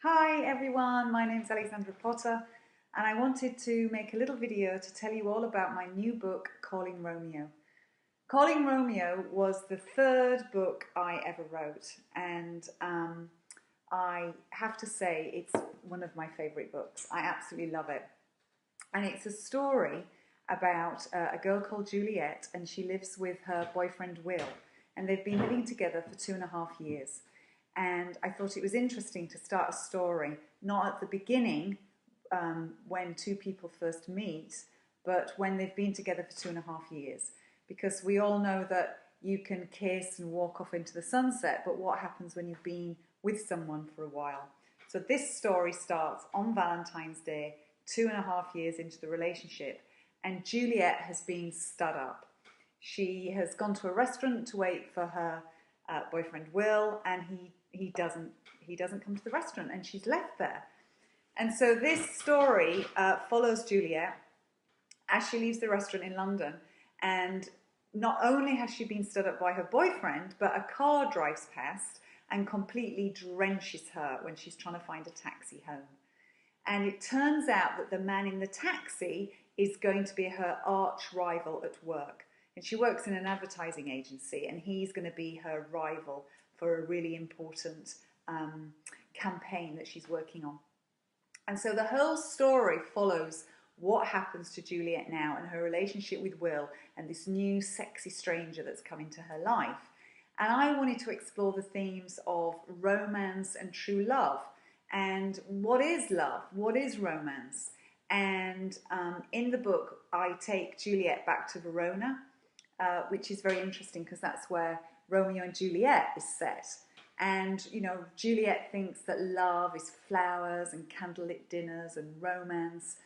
Hi everyone, my name's Alexandra Potter and I wanted to make a little video to tell you all about my new book, Calling Romeo. Calling Romeo was the third book I ever wrote, and I have to say it's one of my favourite books. I absolutely love it. And it's a story about a girl called Juliet, and she lives with her boyfriend Will, and they've been living together for 2.5 years. And I thought it was interesting to start a story, not at the beginning when two people first meet, but when they've been together for 2.5 years. Because we all know that you can kiss and walk off into the sunset, but what happens when you've been with someone for a while? So this story starts on Valentine's Day, 2.5 years into the relationship, and Juliet has been stood up. She has gone to a restaurant to wait for her boyfriend Will, and he doesn't come to the restaurant, and she's left there. And so this story follows Juliet as she leaves the restaurant in London, and not only has she been stood up by her boyfriend, but a car drives past and completely drenches her when she's trying to find a taxi home. And it turns out that the man in the taxi is going to be her arch rival at work. And she works in an advertising agency, and he's going to be her rival for a really important campaign that she's working on. And so the whole story follows what happens to Juliet now and her relationship with Will and this new sexy stranger that's come into her life. And I wanted to explore the themes of romance and true love. And what is love? What is romance? And in the book, I take Juliet back to Verona, which is very interesting because that's where Romeo and Juliet is set. And, you know, Juliet thinks that love is flowers and candlelit dinners and romance.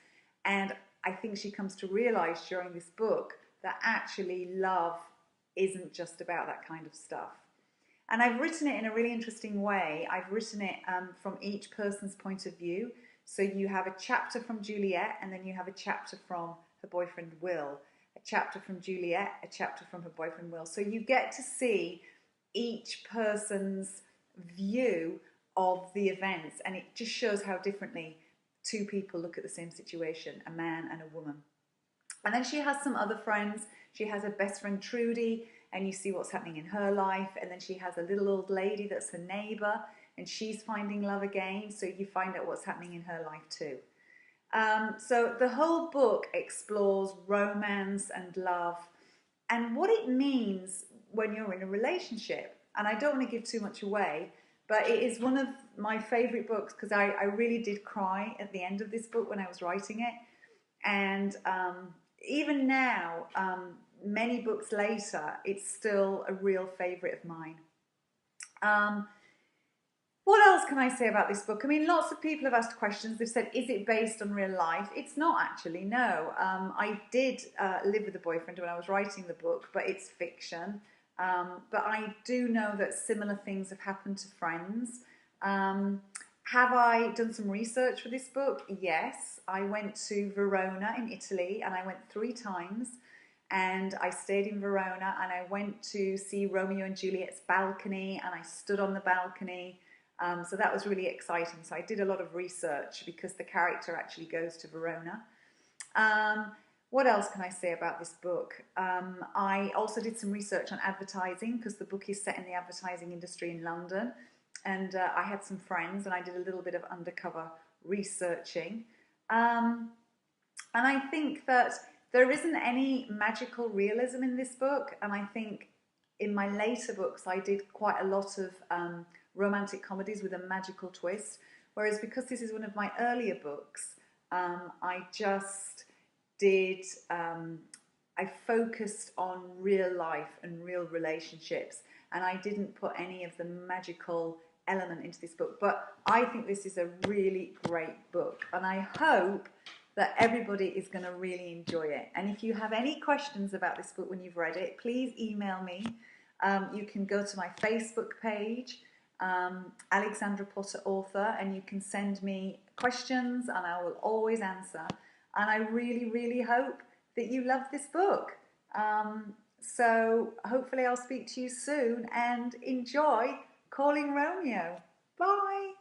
And I think she comes to realise during this book that actually love isn't just about that kind of stuff. And I've written it in a really interesting way. I've written it from each person's point of view. So you have a chapter from Juliet, and then you have a chapter from her boyfriend Will. A chapter from Juliet, a chapter from her boyfriend Will. So you get to see each person's view of the events, and it just shows how differently two people look at the same situation, a man and a woman. And then she has some other friends. She has her best friend Trudy, and you see what's happening in her life. And then she has a little old lady that's her neighbour, and she's finding love again, so you find out what's happening in her life too. So the whole book explores romance and love and what it means when you're in a relationship. And I don't want to give too much away, but it is one of my favourite books because I really did cry at the end of this book when I was writing it. And even now, many books later, it's still a real favourite of mine. What else can I say about this book? I mean, lots of people have asked questions. They've said, is it based on real life? It's not actually, no. I did live with a boyfriend when I was writing the book, but it's fiction. But I do know that similar things have happened to friends. Have I done some research for this book? Yes. I went to Verona in Italy, and I went 3 times. And I stayed in Verona, and I went to see Romeo and Juliet's balcony, and I stood on the balcony. So that was really exciting. So I did a lot of research because the character actually goes to Verona. What else can I say about this book? I also did some research on advertising because the book is set in the advertising industry in London. And I had some friends, and I did a little bit of undercover researching. And I think that there isn't any magical realism in this book. And I think in my later books, I did quite a lot of romantic comedies with a magical twist, whereas because this is one of my earlier books, I just did, I focused on real life and real relationships, and I didn't put any of the magical element into this book. But I think this is a really great book, and I hope that everybody is going to really enjoy it. And if you have any questions about this book when you've read it, please email me. You can go to my Facebook page, Alexandra Potter Author, and you can send me questions and I will always answer. And I really, really hope that you love this book. So hopefully I'll speak to you soon, and enjoy Calling Romeo. Bye.